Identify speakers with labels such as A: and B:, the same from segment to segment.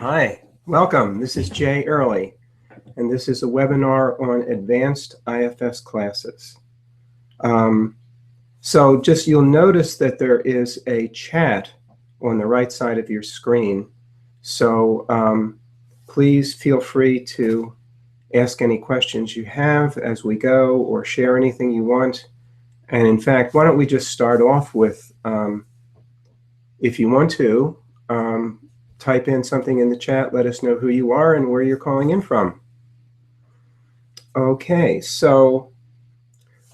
A: Hi, welcome. This is Jay Early, and this is a webinar on advanced IFS classes. So just you'll notice that there is a chat on the right side of your screen. So please feel free to ask any questions you have as we go or share anything you want. And in fact, why don't we just start off with, if you want to, type in something in the chat, let us know who you are and where you're calling in from. Okay, so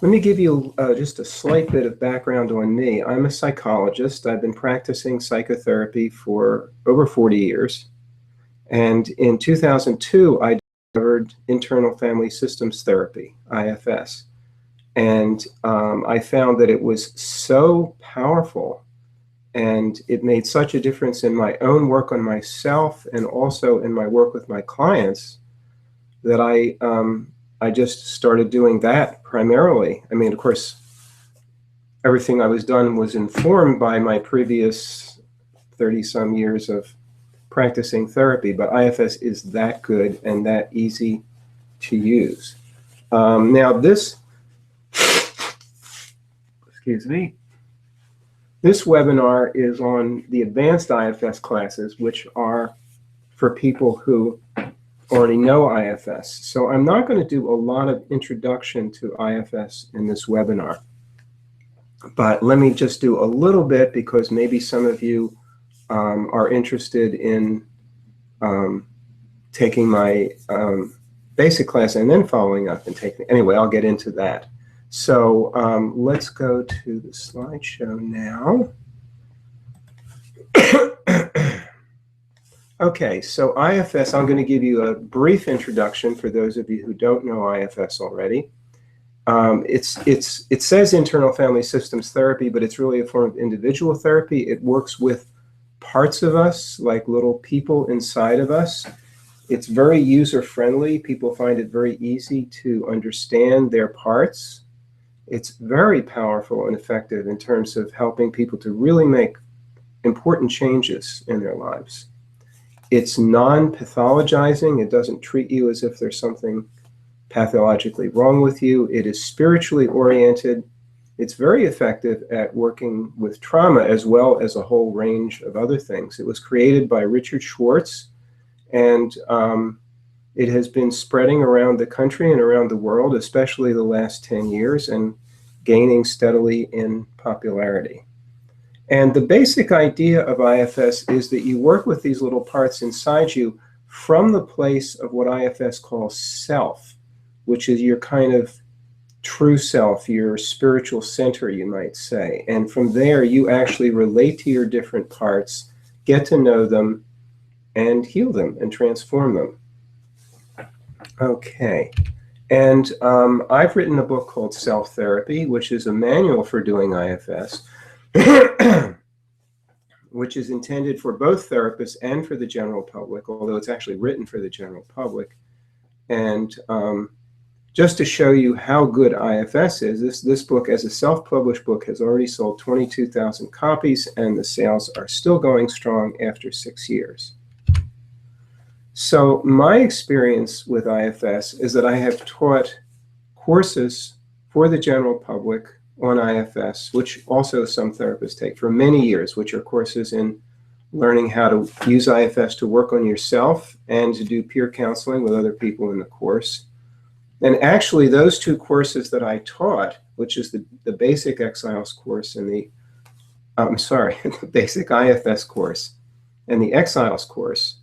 A: let me give you just a slight bit of background on me. I'm a psychologist. I've been practicing psychotherapy for over 40 years. And in 2002, I discovered internal family systems therapy, IFS. And I found that it was so powerful, and it made such a difference in my own work on myself and also in my work with my clients that I just started doing that primarily. I mean, of course, everything I was done was informed by my previous 30-some years of practicing therapy, but IFS is that good and that easy to use. Now this, excuse me, this webinar is on the advanced IFS classes, which are for people who already know IFS. So I'm not going to do a lot of introduction to IFS in this webinar, but let me just do a little bit because maybe some of you are interested in taking my basic class and then following up and taking, anyway, I'll get into that. So let's go to the slideshow now. Okay, so IFS, I'm going to give you a brief introduction for those of you who don't know IFS already. It says internal family systems therapy, but it's really a form of individual therapy. It works with parts of us, like little people inside of us. It's very user-friendly. People find it very easy to understand their parts. It's very powerful and effective in terms of helping people to really make important changes in their lives. It's non-pathologizing. It doesn't treat you as if there's something pathologically wrong with you. It is spiritually oriented. It's very effective at working with trauma as well as a whole range of other things. It was created by Richard Schwartz, and it has been spreading around the country and around the world, especially the last 10 years, and gaining steadily in popularity. And the basic idea of IFS is that you work with these little parts inside you from the place of what IFS calls self, which is your kind of true self, your spiritual center, you might say. And from there, you actually relate to your different parts, get to know them, and heal them and transform them. Okay, and I've written a book called Self-Therapy, which is a manual for doing IFS, which is intended for both therapists and for the general public, although it's actually written for the general public. And just to show you how good IFS is, this book, as a self-published book, has already sold 22,000 copies, and the sales are still going strong after 6 years. So my experience with IFS is that I have taught courses for the general public on IFS, which also some therapists take for many years, which are courses in learning how to use IFS to work on yourself and to do peer counseling with other people in the course. And actually, those two courses that I taught, which is the basic Exiles course and the basic IFS course and the Exiles course,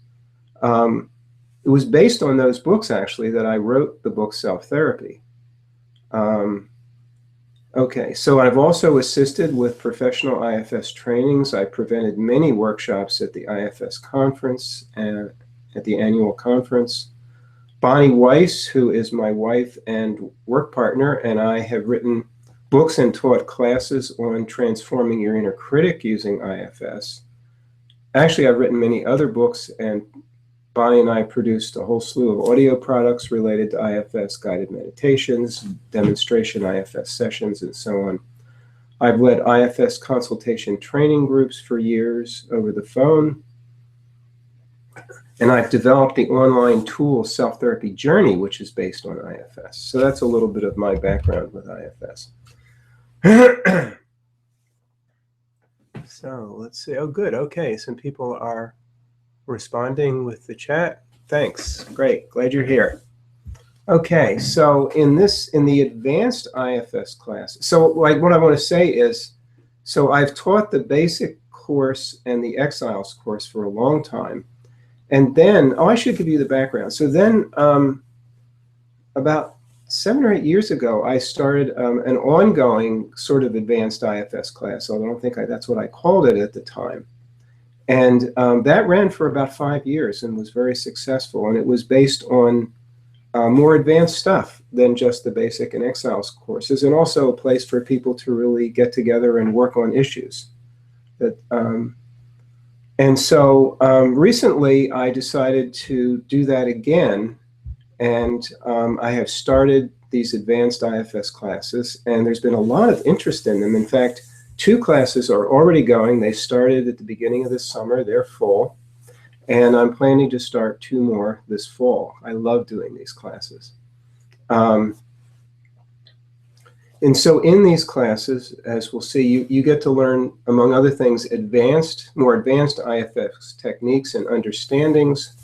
A: it was based on those books, actually, that I wrote the book Self-Therapy. Okay, so I've also assisted with professional IFS trainings. I presented many workshops at the IFS conference and at the annual conference. Bonnie Weiss, who is my wife and work partner, and I have written books and taught classes on transforming your inner critic using IFS. Actually, I've written many other books, and Bonnie and I produced a whole slew of audio products related to IFS, guided meditations, demonstration IFS sessions, and so on. I've led IFS consultation training groups for years over the phone. And I've developed the online tool Self-Therapy Journey, which is based on IFS. So that's a little bit of my background with IFS. So let's see. Oh, good. Okay, some people are responding with the chat. Thanks. Great. Glad you're here. Okay, so in the advanced IFS class, so like what I want to say is, so I've taught the basic course and the Exiles course for a long time. And then, oh, I should give you the background. So then about 7 or 8 years ago, I started an ongoing sort of advanced IFS class, although I don't think that's what I called it at the time. And that ran for about 5 years and was very successful. And it was based on more advanced stuff than just the basic and Exiles courses, and also a place for people to really get together and work on issues. And so recently I decided to do that again, and I have started these advanced IFS classes, and there's been a lot of interest in them. In fact, 2 classes are already going. They started at the beginning of this summer. They're full. And I'm planning to start 2 more this fall. I love doing these classes. And so in these classes, as we'll see, you get to learn, among other things, more advanced IFS techniques and understandings.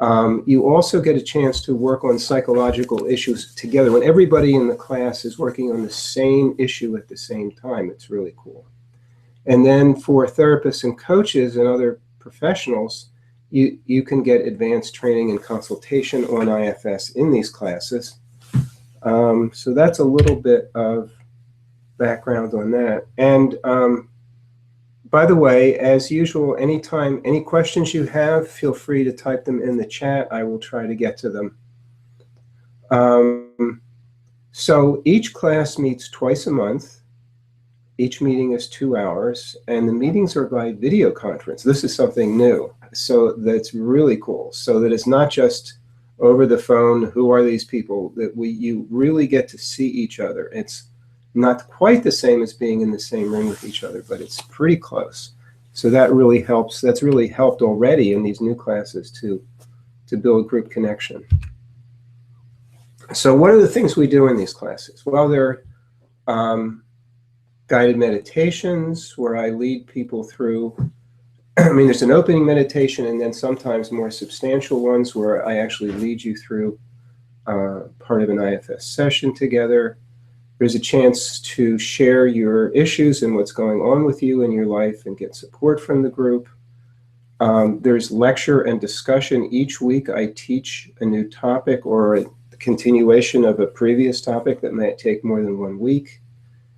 A: You also get a chance to work on psychological issues together. When everybody in the class is working on the same issue at the same time, it's really cool. And then for therapists and coaches and other professionals, you can get advanced training and consultation on IFS in these classes. So that's a little bit of background on that. And by the way, as usual, anytime, any questions you have, feel free to type them in the chat. I will try to get to them. So each class meets twice a month. Each meeting is 2 hours, and the meetings are by video conference. This is something new, so that's really cool. So that it's not just over the phone, who are these people, that you really get to see each other. It's not quite the same as being in the same room with each other, but it's pretty close. So that really helps. That's really helped already in these new classes to build group connection. So what are the things we do in these classes? Well, they're guided meditations where I lead people through. I mean, there's an opening meditation and then sometimes more substantial ones where I actually lead you through part of an IFS session together. There's a chance to share your issues and what's going on with you in your life and get support from the group. There's lecture and discussion. Each week I teach a new topic or a continuation of a previous topic that might take more than 1 week.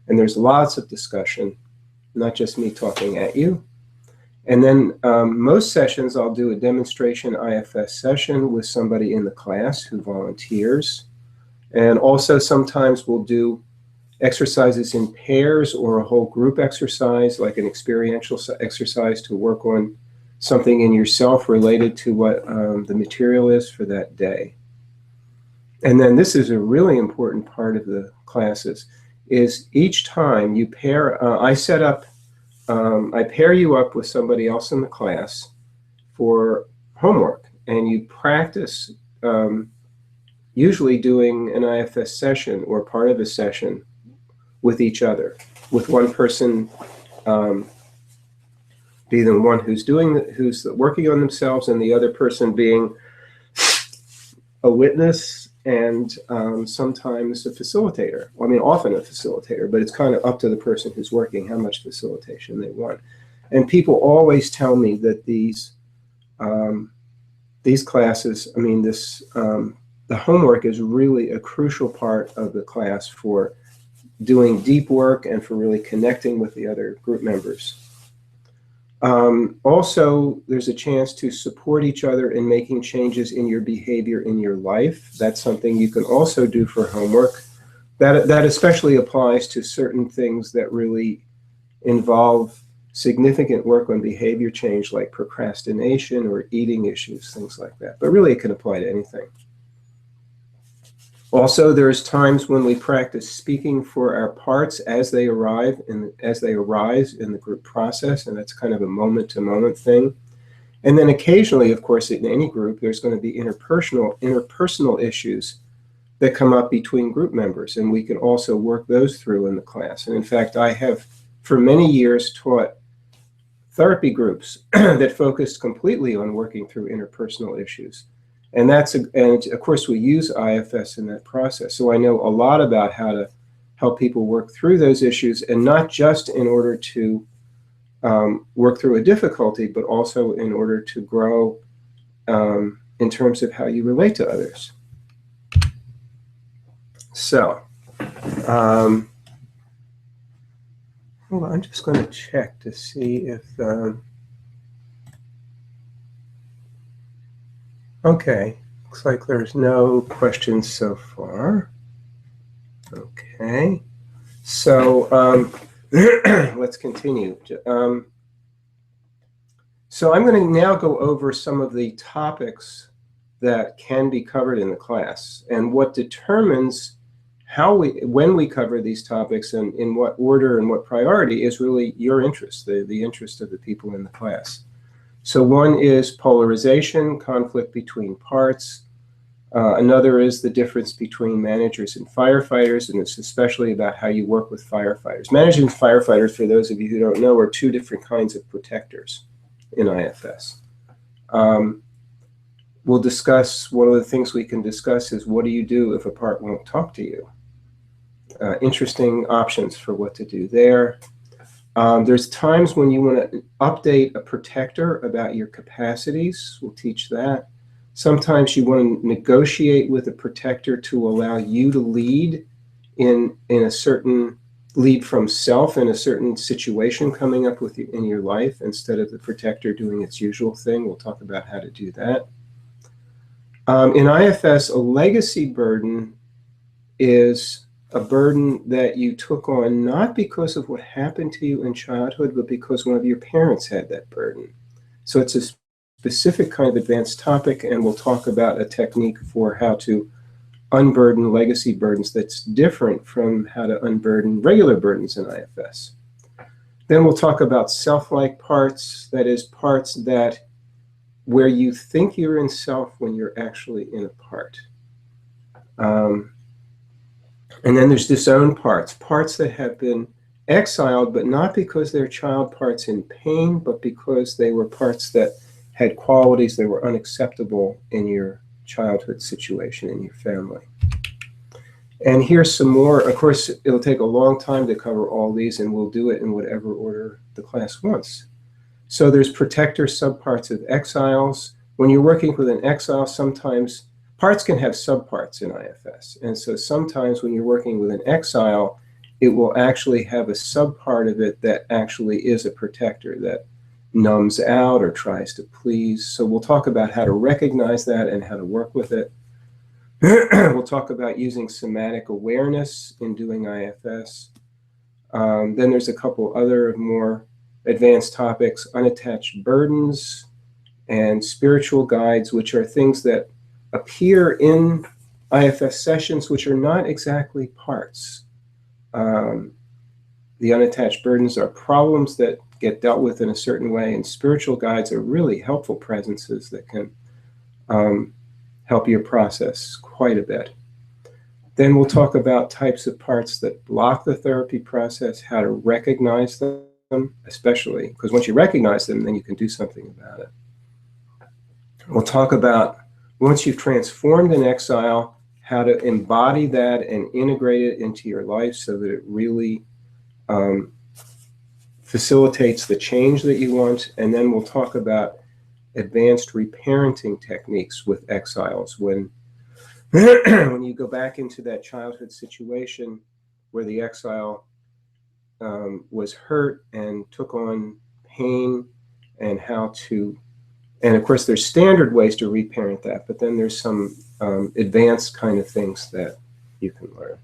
A: And there's lots of discussion, not just me talking at you. And then most sessions I'll do a demonstration IFS session with somebody in the class who volunteers. And also sometimes we'll do exercises in pairs or a whole group exercise, like an experiential exercise to work on something in yourself related to what the material is for that day. And then this is a really important part of the classes, is each time you pair, I pair you up with somebody else in the class for homework, and you practice usually doing an IFS session or part of a session with each other, with one person be the one who's working on themselves, and the other person being a witness and sometimes a facilitator. Well, I mean, often a facilitator, but it's kind of up to the person who's working how much facilitation they want. And people always tell me that these classes, I mean, the homework is really a crucial part of the class for doing deep work and for really connecting with the other group members. Also, there's a chance to support each other in making changes in your behavior in your life. That's something you can also do for homework. That especially applies to certain things that really involve significant work on behavior change, like procrastination or eating issues, things like that. But really, it can apply to anything. Also, there's times when we practice speaking for our parts as they arise in the group process, and that's kind of a moment-to-moment thing. And then occasionally, of course, in any group, there's going to be interpersonal issues that come up between group members, and we can also work those through in the class. And in fact, I have for many years taught therapy groups that focused completely on working through interpersonal issues. And of course we use IFS in that process. So I know a lot about how to help people work through those issues, and not just in order to work through a difficulty, but also in order to grow in terms of how you relate to others. So, hold on, I'm just going to check to see if, okay, looks like there's no questions so far. Okay, so let's continue. So I'm going to now go over some of the topics that can be covered in the class, and what determines when we cover these topics and in what order and what priority is really your interest, the interest of the people in the class. So one is polarization, conflict between parts. Another is the difference between managers and firefighters, and it's especially about how you work with firefighters. Managers and firefighters, for those of you who don't know, are two different kinds of protectors in IFS. We'll discuss, one of the things we can discuss is, what do you do if a part won't talk to you? Interesting options for what to do there. There's times when you want to update a protector about your capacities. We'll teach that. Sometimes you want to negotiate with a protector to allow you to lead lead from self in a certain situation coming up with you in your life, instead of the protector doing its usual thing. We'll talk about how to do that. In IFS, a legacy burden is a burden that you took on not because of what happened to you in childhood, but because one of your parents had that burden. So it's a specific kind of advanced topic, and we'll talk about a technique for how to unburden legacy burdens that's different from how to unburden regular burdens in IFS. Then we'll talk about self-like parts, that is, parts that where you think you're in self when you're actually in a part. And then there's disowned parts, parts that have been exiled, but not because they're child parts in pain, but because they were parts that had qualities that were unacceptable in your childhood situation, in your family. And here's some more. Of course, it'll take a long time to cover all these, and we'll do it in whatever order the class wants. So there's protector subparts of exiles. When you're working with an exile, sometimes parts can have subparts in IFS. And so sometimes when you're working with an exile, it will actually have a subpart of it that actually is a protector that numbs out or tries to please. So we'll talk about how to recognize that and how to work with it. We'll talk about using somatic awareness in doing IFS. Then there's a couple other more advanced topics, unattached burdens and spiritual guides, which are things that appear in IFS sessions which are not exactly parts. The unattached burdens are problems that get dealt with in a certain way, and spiritual guides are really helpful presences that can help your process quite a bit. Then we'll talk about types of parts that block the therapy process, how to recognize them, especially because once you recognize them, then you can do something about it. We'll talk about, once you've transformed an exile, how to embody that and integrate it into your life so that it really facilitates the change that you want. And then we'll talk about advanced reparenting techniques with exiles. When you go back into that childhood situation where the exile was hurt and took on pain, and how to, and of course there's standard ways to reparent that, but then there's some advanced kind of things that you can learn.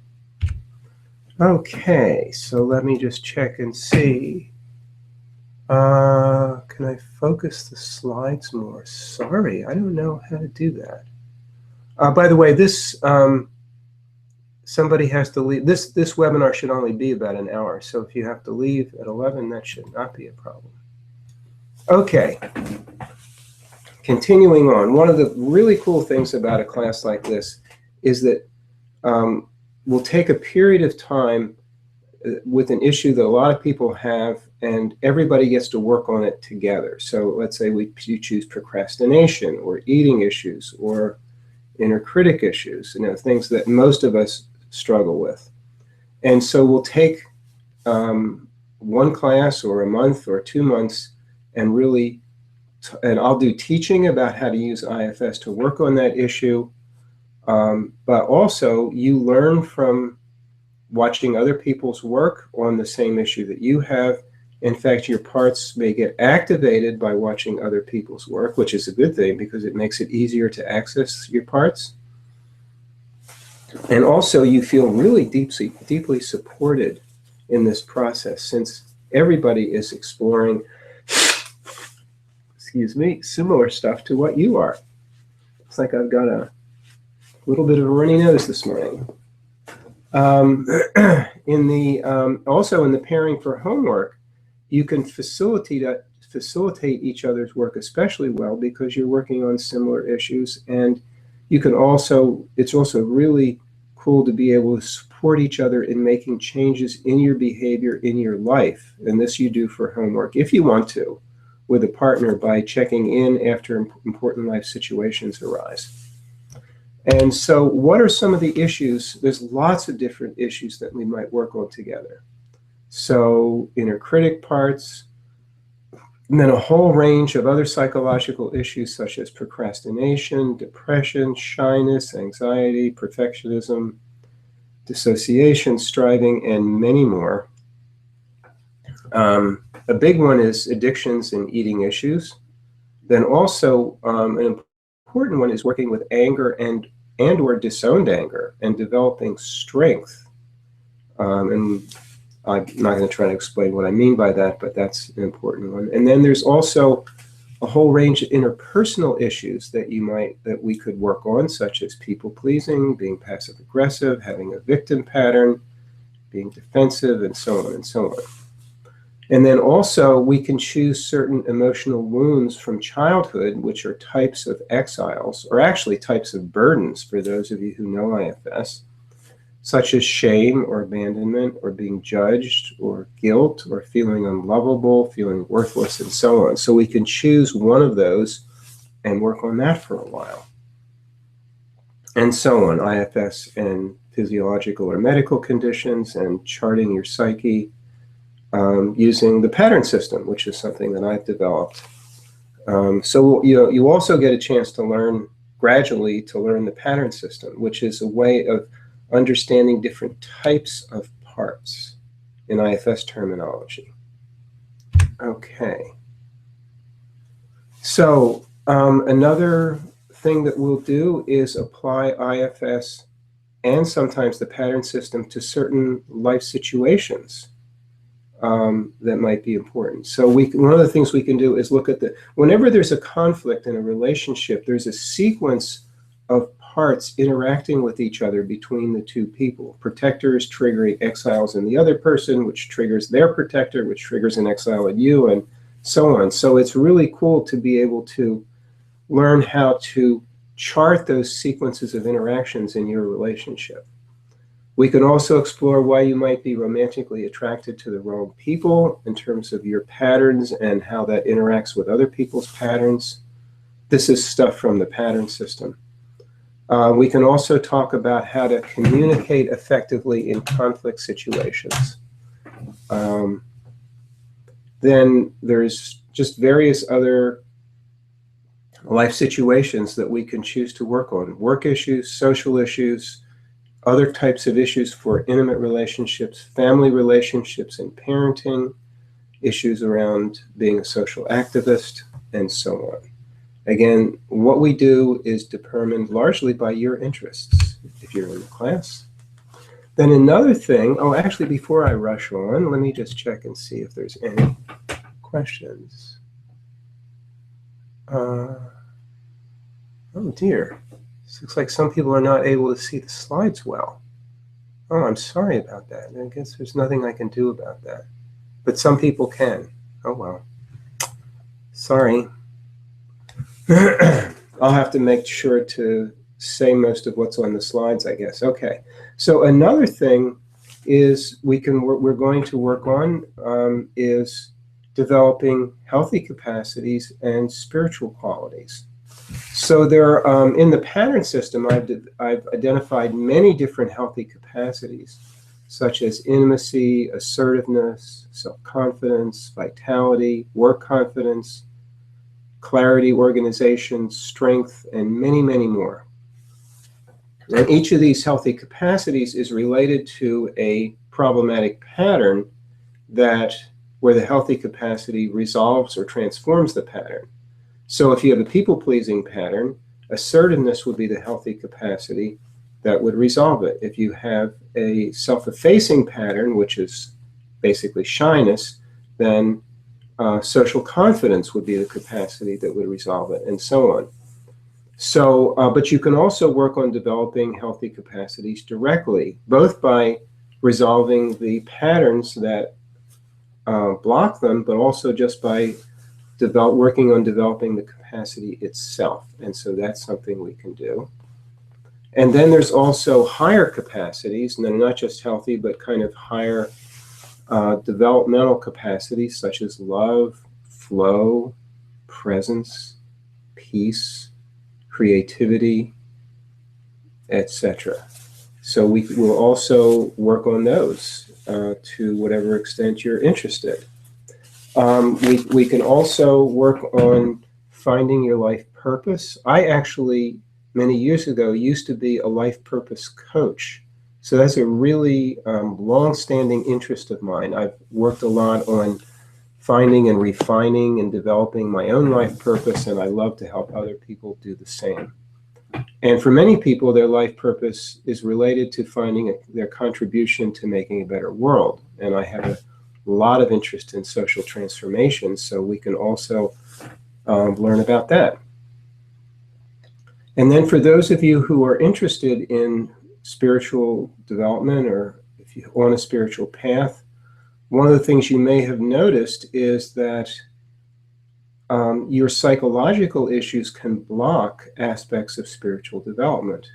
A: Okay, so let me just check and see. Can I focus the slides more? Sorry, I don't know how to do that. By the way, this somebody has to leave. This webinar should only be about an hour, so if you have to leave at 11, that should not be a problem. Okay. continuing on, one of the really cool things about a class like this is that we'll take a period of time with an issue that a lot of people have, and everybody gets to work on it together. So let's say you choose procrastination or eating issues or inner critic issues, things that most of us struggle with. And so we'll take one class or a month or 2 months and really, and I'll do teaching about how to use IFS to work on that issue, but also you learn from watching other people's work on the same issue that you have. In fact, your parts may get activated by watching other people's work, which is a good thing because it makes it easier to access your parts. And also you feel really deeply supported in this process, since everybody is exploring, excuse me, similar stuff to what you are. It's like I've got a little bit of a runny nose this morning. Also in the pairing for homework, you can facilitate each other's work especially well because you're working on similar issues, and you can also, it's also really cool to be able to support each other in making changes in your behavior in your life. And this you do for homework if you want to with a partner by checking in after important life situations arise. And so what are some of the issues? There's lots of different issues that we might work on together. So inner critic parts, and then a whole range of other psychological issues such as procrastination, depression, shyness, anxiety, perfectionism, dissociation, striving, and many more. A big one is addictions and eating issues. Then also an important one is working with anger and or disowned anger and developing strength. And I'm not going to try to explain what I mean by that, but that's an important one. And then there's also a whole range of interpersonal issues that we could work on, such as people pleasing, being passive aggressive, having a victim pattern, being defensive, and so on and so on. And then also we can choose certain emotional wounds from childhood, which are types of exiles, or actually types of burdens for those of you who know IFS, such as shame or abandonment or being judged or guilt or feeling unlovable, feeling worthless, and so on. So we can choose one of those and work on that for a while. And so on, IFS and physiological or medical conditions, and charting your psyche using the pattern system, which is something that I've developed. So you also get a chance to learn gradually to learn the pattern system, which is a way of understanding different types of parts in IFS terminology. Okay. So another thing that we'll do is apply IFS and sometimes the pattern system to certain life situations that might be important. So one of the things we can do is look at whenever there's a conflict in a relationship, there's a sequence of parts interacting with each other between the two people. Protectors triggering exiles in the other person, which triggers their protector, which triggers an exile in you, and so on. So it's really cool to be able to learn how to chart those sequences of interactions in your relationship. We can also explore why you might be romantically attracted to the wrong people in terms of your patterns and how that interacts with other people's patterns. This is stuff from the pattern system. We can also talk about how to communicate effectively in conflict situations. Then there's just various other life situations that we can choose to work on. Work issues, social issues, other types of issues for intimate relationships, family relationships and parenting, issues around being a social activist, and so on. Again, what we do is determined largely by your interests, if you're in the class. Then another thing, oh, actually, before I rush on, let me just check and see if there's any questions. Oh dear. This looks like some people are not able to see the slides well. Oh, I'm sorry about that. I guess there's nothing I can do about that. But some people can. Oh well. Sorry. I'll have to make sure to say most of what's on the slides, I guess. Okay. So another thing is we're going to work on is developing healthy capacities and spiritual qualities. So there, in the pattern system, I've identified many different healthy capacities, such as intimacy, assertiveness, self-confidence, vitality, work confidence, clarity, organization, strength, and many, many more. And each of these healthy capacities is related to a problematic pattern where the healthy capacity resolves or transforms the pattern. So if you have a people-pleasing pattern, assertiveness would be the healthy capacity that would resolve it. If you have a self-effacing pattern, which is basically shyness, then social confidence would be the capacity that would resolve it, and so on. So, but you can also work on developing healthy capacities directly, both by resolving the patterns that block them, but also just by working on developing the capacity itself. And so that's something we can do. And then there's also higher capacities, and they're not just healthy, but kind of higher developmental capacities, such as love, flow, presence, peace, creativity, etc. So we will also work on those to whatever extent you're interested. We can also work on finding your life purpose. I actually, many years ago, used to be a life purpose coach. So that's a really long-standing interest of mine. I've worked a lot on finding and refining and developing my own life purpose, and I love to help other people do the same. And for many people, their life purpose is related to finding their contribution to making a better world. And I have a lot of interest in social transformation, so we can also learn about that. And then for those of you who are interested in spiritual development, or if you're on a spiritual path, one of the things you may have noticed is that your psychological issues can block aspects of spiritual development.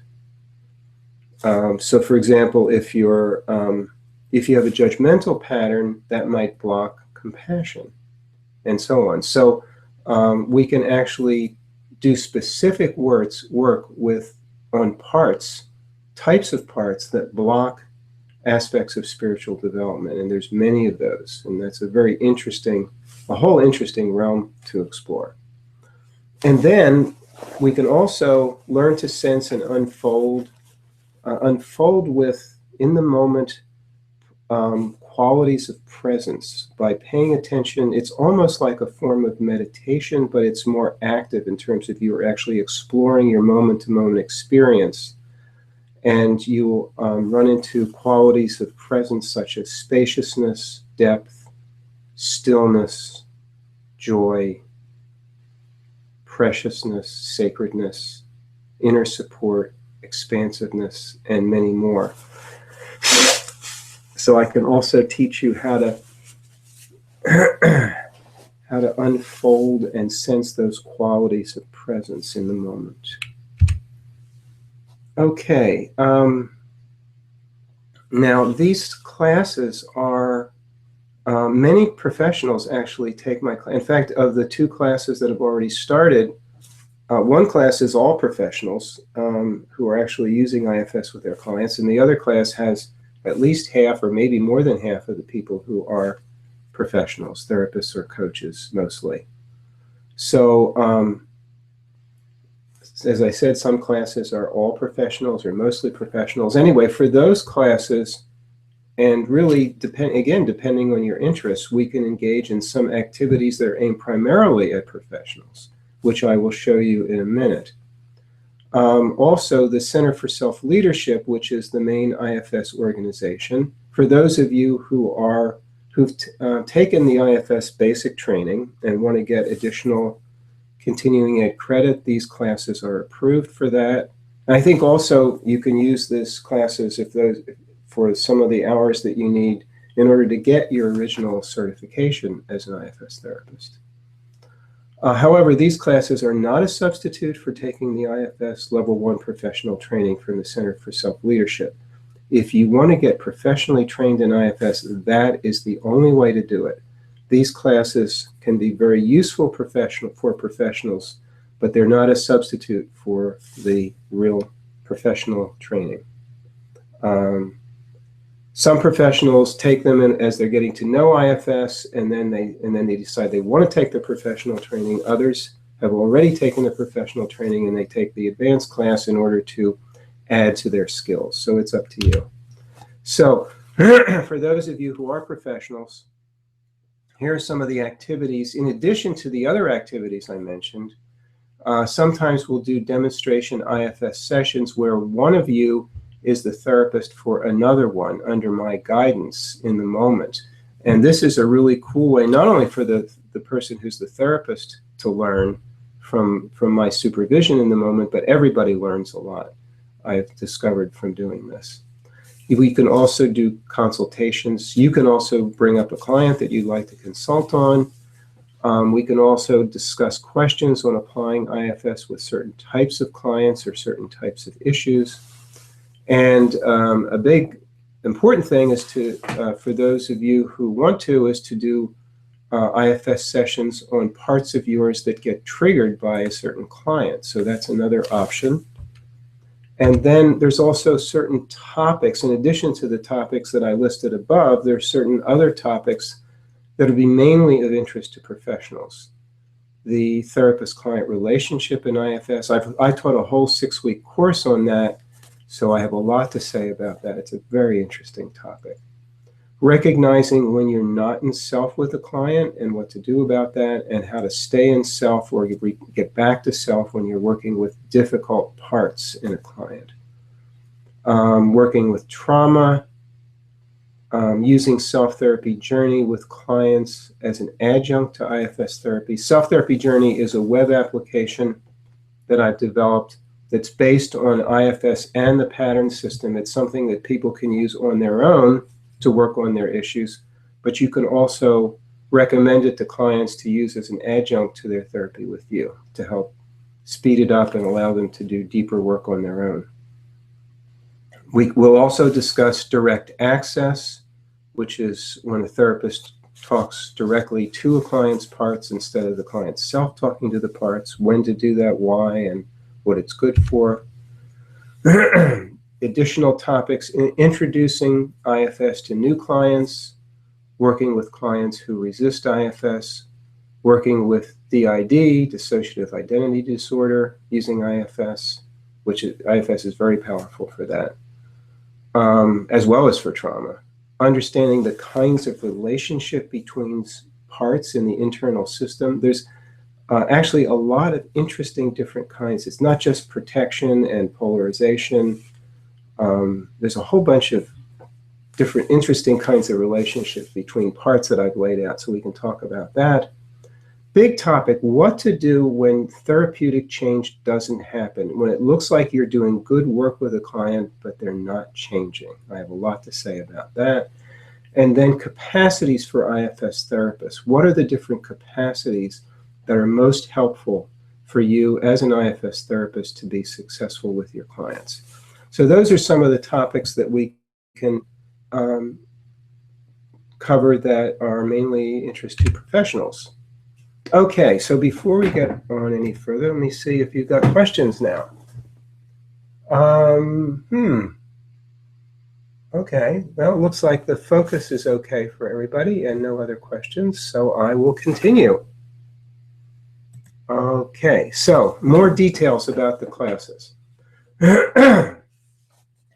A: So for example, if you have a judgmental pattern, that might block compassion, and so on. So we can actually do specific work on types of parts that block aspects of spiritual development, and there's many of those, and that's a whole interesting realm to explore. And then we can also learn to sense and unfold with, in the moment, qualities of presence by paying attention. It's almost like a form of meditation, but it's more active in terms of you are actually exploring your moment-to-moment experience. And you'll run into qualities of presence such as spaciousness, depth, stillness, joy, preciousness, sacredness, inner support, expansiveness, and many more. So I can also teach you how to unfold and sense those qualities of presence in the moment. Okay, now these classes are, many professionals actually take my class. In fact, of the two classes that have already started, one class is all professionals who are actually using IFS with their clients, and the other class has at least half or maybe more than half of the people who are professionals, therapists or coaches mostly. So as I said, some classes are all professionals or mostly professionals. Anyway, for those classes, and really, depending on your interests, we can engage in some activities that are aimed primarily at professionals, which I will show you in a minute. Also, the Center for Self-Leadership, which is the main IFS organization, for those of you who've taken the IFS basic training and want to get additional continuing ed credit, these classes are approved for that. And I think also you can use these classes for some of the hours that you need in order to get your original certification as an IFS therapist. However, these classes are not a substitute for taking the IFS Level 1 professional training from the Center for Self-Leadership. If you want to get professionally trained in IFS, that is the only way to do it. These classes can be very useful for professionals, but they're not a substitute for the real professional training. Some professionals take them in as they're getting to know IFS, and then they decide they want to take the professional training. Others have already taken the professional training and they take the advanced class in order to add to their skills. So it's up to you. So for those of you who are professionals, here are some of the activities. In addition to the other activities I mentioned, sometimes we'll do demonstration IFS sessions where one of you is the therapist for another one under my guidance in the moment. And this is a really cool way, not only for the person who's the therapist to learn from my supervision in the moment, but everybody learns a lot, I've discovered from doing this. We can also do consultations. You can also bring up a client that you'd like to consult on. We can also discuss questions on applying IFS with certain types of clients or certain types of issues. And a big important thing is to, for those of you who want to, is to do IFS sessions on parts of yours that get triggered by a certain client. So that's another option. And then there's also certain topics, in addition to the topics that I listed above, there's certain other topics that will be mainly of interest to professionals. The therapist-client relationship in IFS, I taught a whole 6-week course on that. So I have a lot to say about that. It's a very interesting topic. Recognizing when you're not in self with a client and what to do about that, and how to stay in self or get back to self when you're working with difficult parts in a client. Working with trauma, using self-therapy journey with clients as an adjunct to IFS therapy. Self-therapy journey is a web application that I've developed that's based on IFS and the pattern system. It's something that people can use on their own to work on their issues, but you can also recommend it to clients to use as an adjunct to their therapy with you to help speed it up and allow them to do deeper work on their own. We will also discuss direct access, which is when a therapist talks directly to a client's parts instead of the client self-talking to the parts, when to do that, why, and what it's good for. Additional topics, introducing IFS to new clients, working with clients who resist IFS, working with DID, dissociative identity disorder, using IFS, which IFS is very powerful for that, as well as for trauma. Understanding the kinds of relationship between parts in the internal system. There's actually a lot of interesting different kinds. It's not just protection and polarization. There's a whole bunch of different interesting kinds of relationships between parts that I've laid out, so we can talk about that. Big topic, what to do when therapeutic change doesn't happen, when it looks like you're doing good work with a client, but they're not changing. I have a lot to say about that. And then capacities for IFS therapists. What are the different capacities that are most helpful for you as an IFS therapist to be successful with your clients? So those are some of the topics that we can cover that are mainly interest to professionals. Okay, so before we get on any further, let me see if you've got questions now. Okay, well, it looks like the focus is okay for everybody and no other questions, so I will continue. Okay, so more details about the classes.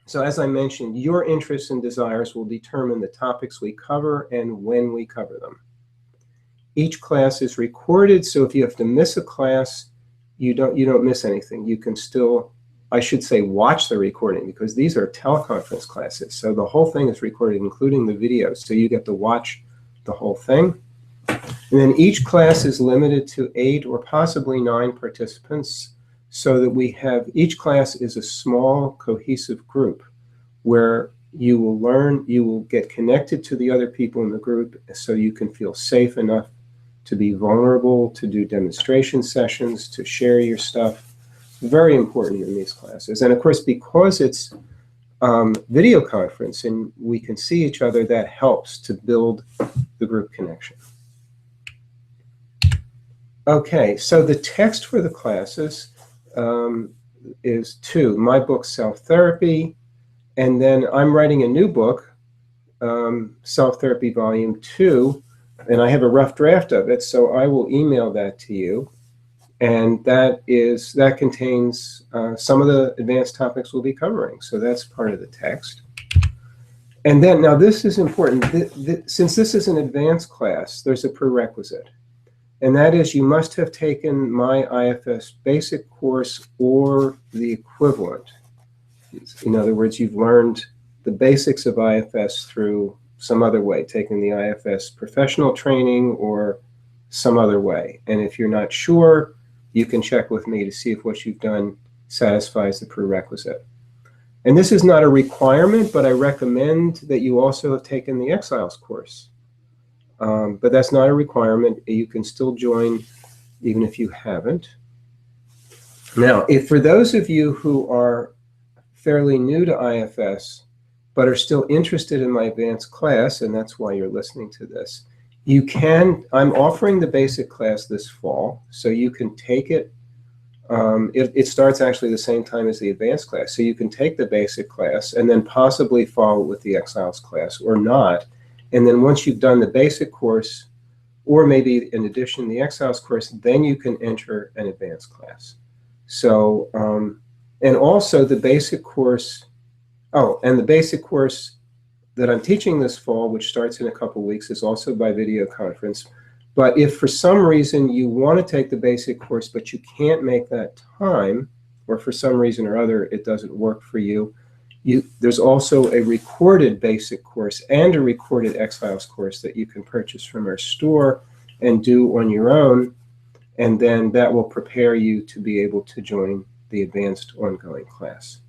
A: So as I mentioned, your interests and desires will determine the topics we cover and when we cover them. Each class is recorded, so if you have to miss a class, you don't miss anything. You can still, I should say, watch the recording, because these are teleconference classes. So the whole thing is recorded, including the videos. So you get to watch the whole thing. And then each class is limited to 8 or possibly 9 participants, so that we have, each class is a small cohesive group where you will learn, you will get connected to the other people in the group so you can feel safe enough to be vulnerable, to do demonstration sessions, to share your stuff. Very important in these classes. And of course, because it's video conference and we can see each other, that helps to build the group connection. Okay, so the text for the classes is two. My book, Self-Therapy, and then I'm writing a new book, Self-Therapy Volume 2, and I have a rough draft of it, so I will email that to you. And that contains some of the advanced topics we'll be covering, so that's part of the text. And then, now this is important, since this is an advanced class, there's a prerequisite. And that is, you must have taken my IFS basic course or the equivalent. In other words, you've learned the basics of IFS through some other way, taking the IFS professional training or some other way. And if you're not sure, you can check with me to see if what you've done satisfies the prerequisite. And this is not a requirement, but I recommend that you also have taken the Exiles course. But that's not a requirement. You can still join even if you haven't. Now, for those of you who are fairly new to IFS, but are still interested in my advanced class, and that's why you're listening to this, I'm offering the basic class this fall, so you can take it. It starts actually the same time as the advanced class, so you can take the basic class and then possibly follow with the Exiles class or not. And then once you've done the basic course, or maybe in addition the Exiles course, then you can enter an advanced class. So, and also the basic course, and the basic course that I'm teaching this fall, which starts in a couple weeks, is also by video conference. But if for some reason you want to take the basic course, but you can't make that time, or for some reason or other it doesn't work for you, there's also a recorded basic course and a recorded Exiles course that you can purchase from our store and do on your own, and then that will prepare you to be able to join the advanced ongoing class.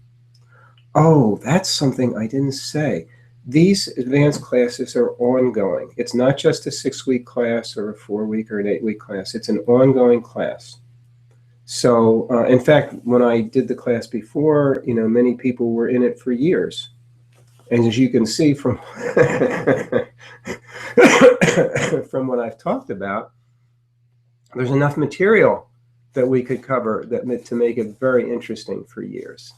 A: Oh, that's something I didn't say. These advanced classes are ongoing. It's not just a 6-week class or a 4-week or an 8-week class. It's an ongoing class. So, in fact, when I did the class before, many people were in it for years. And as you can see from from what I've talked about, there's enough material that we could cover to make it very interesting for years.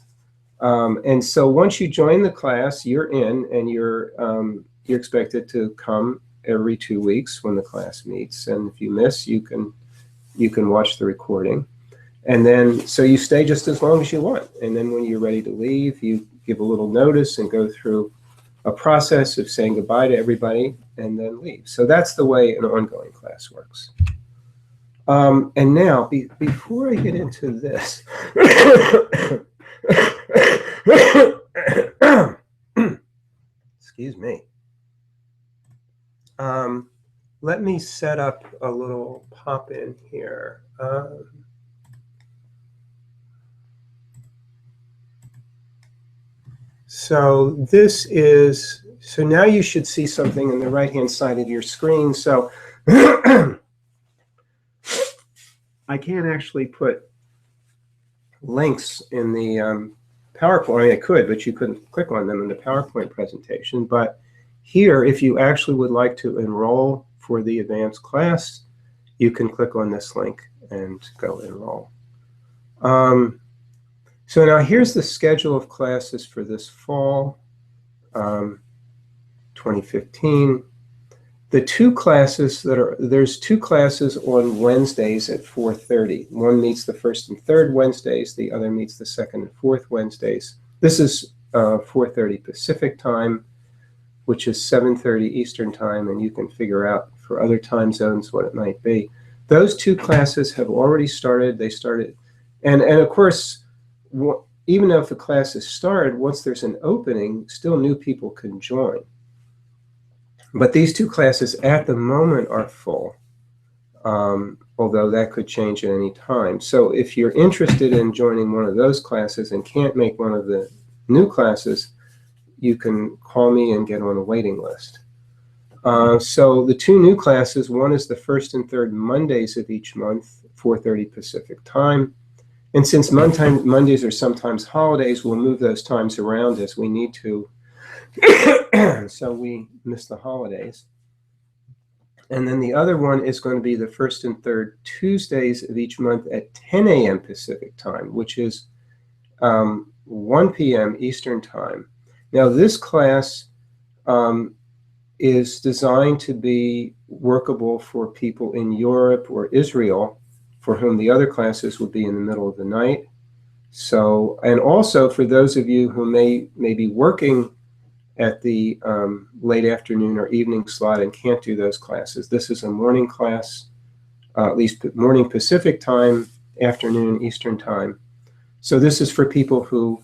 A: And so once you join the class, you're in, and you're expected to come every 2 weeks when the class meets. And if you miss, you can watch the recording. And then, so you stay just as long as you want. And then when you're ready to leave, you give a little notice and go through a process of saying goodbye to everybody and then leave. So that's the way an ongoing class works. And now, before I get into this, excuse me. Let me set up a little pop-in here. So now you should see something on the right-hand side of your screen. So I can't actually put links in the PowerPoint. I mean, I could, but you couldn't click on them in the PowerPoint presentation. But here, if you actually would like to enroll for the advanced class, you can click on this link and go enroll. So now here's the schedule of classes for this fall, 2015. The two classes there's two classes on Wednesdays at 4:30. One meets the first and third Wednesdays. The other meets the second and fourth Wednesdays. This is 4:30 Pacific time, which is 7:30 Eastern time, and you can figure out for other time zones what it might be. Those two classes have already started. They started, and of course, even if the class is started, once there's an opening, still new people can join. But these two classes at the moment are full, although that could change at any time. So if you're interested in joining one of those classes and can't make one of the new classes, you can call me and get on a waiting list. So the two new classes, one is the first and third Mondays of each month, 4:30 Pacific time. And since Mondays are sometimes holidays, we'll move those times around as we need to. So we miss the holidays. And then the other one is going to be the first and third Tuesdays of each month at 10 a.m. Pacific time, which is 1 p.m. Eastern time. Now, this class is designed to be workable for people in Europe or Israel, for whom the other classes would be in the middle of the night. So, and also for those of you who may be working at the late afternoon or evening slot and can't do those classes. This is a morning class, at least morning Pacific time, afternoon Eastern time. So this is for people who,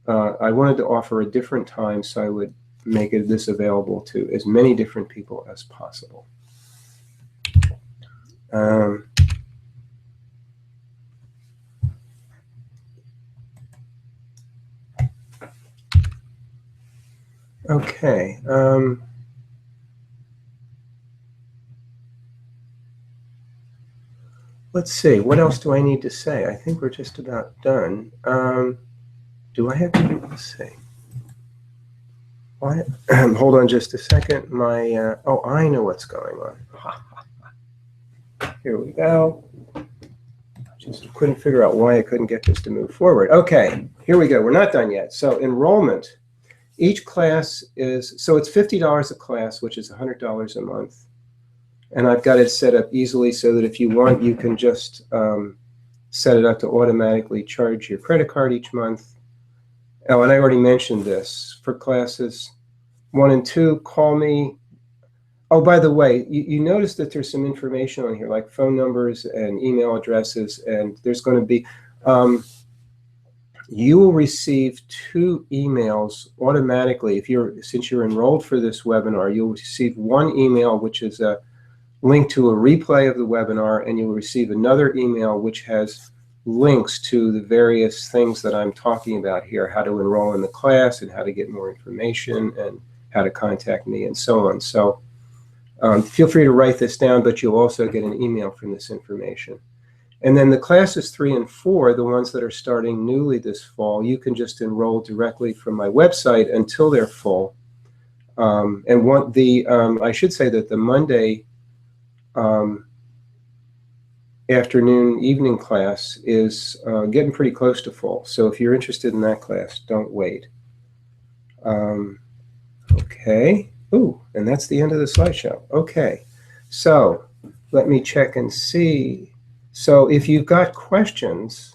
A: I wanted to offer a different time, so I would make this available to as many different people as possible. Okay. Let's see. What else do I need to say? I think we're just about done. Do I have to? Let's see. What? Hold on just a second. My oh, I know what's going on. Here we go. Just couldn't figure out why I couldn't get this to move forward. Okay, here we go. We're not done yet. So enrollment. Each class is, so it's $50 a class, which is $100 a month. And I've got it set up easily so that if you want, you can just set it up to automatically charge your credit card each month. Oh, and I already mentioned this. For classes 1 and 2, call me. Oh, by the way, you notice that there's some information on here, like phone numbers and email addresses, and there's going to be, you will receive 2 emails automatically. Since you're enrolled for this webinar, you'll receive 1 email, which is a link to a replay of the webinar, and you'll receive another email which has links to the various things that I'm talking about here, how to enroll in the class and how to get more information and how to contact me and so on. So feel free to write this down, but you'll also get an email from this information. And then the classes 3 and 4, the ones that are starting newly this fall, you can just enroll directly from my website until they're full. I should say that the Monday afternoon, evening class is getting pretty close to full. So if you're interested in that class, don't wait. Okay. Ooh, and that's the end of the slideshow. Okay. So let me check and see. So if you've got questions,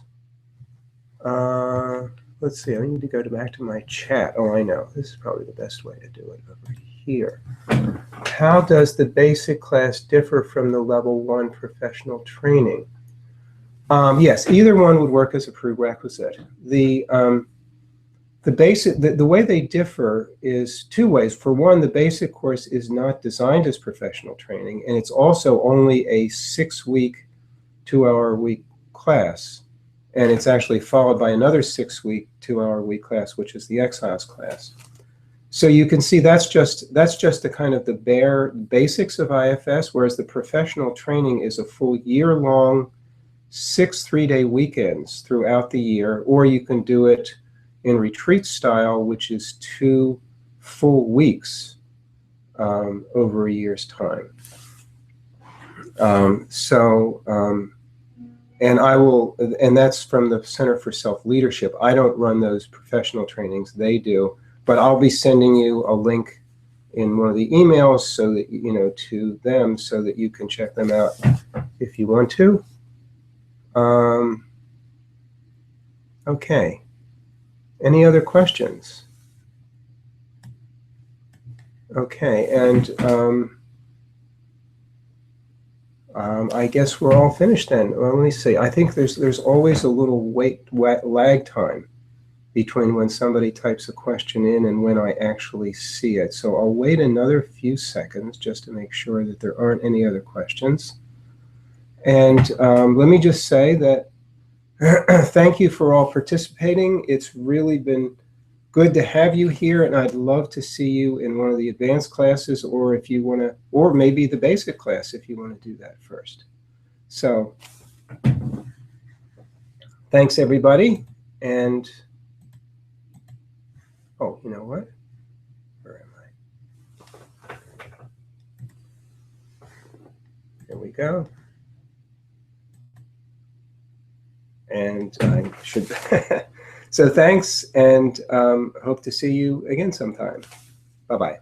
A: let's see, I need to go back to my chat. Oh, I know. This is probably the best way to do it over here. How does the basic class differ from the level 1 professional training? Yes, either one would work as a prerequisite. The way they differ is 2 ways. For one, the basic course is not designed as professional training, and it's also only a 6-week, 2-hour-a-week class, and it's actually followed by another 6-week, 2-hour-a-week class, which is the Exiles class. So you can see that's just the kind of the bare basics of IFS, whereas the professional training is a full year-long, 6 3-day weekends throughout the year, or you can do it in retreat style, which is 2 full weeks over a year's time. And that's from the Center for Self-Leadership. I don't run those professional trainings, they do, but I'll be sending you a link in one of the emails so that, to them, so that you can check them out if you want to. Okay. Any other questions? Okay, and I guess we're all finished then. Well, let me see. I think there's always a little lag time between when somebody types a question in and when I actually see it. So I'll wait another few seconds just to make sure that there aren't any other questions. And let me just say that thank you for all participating. It's really been good to have you here, and I'd love to see you in one of the advanced classes, or if you want to, or maybe the basic class if you want to do that first. So thanks, everybody. And, oh, you know what? Where am I? Here we go. And I should, so thanks, and hope to see you again sometime. Bye-bye.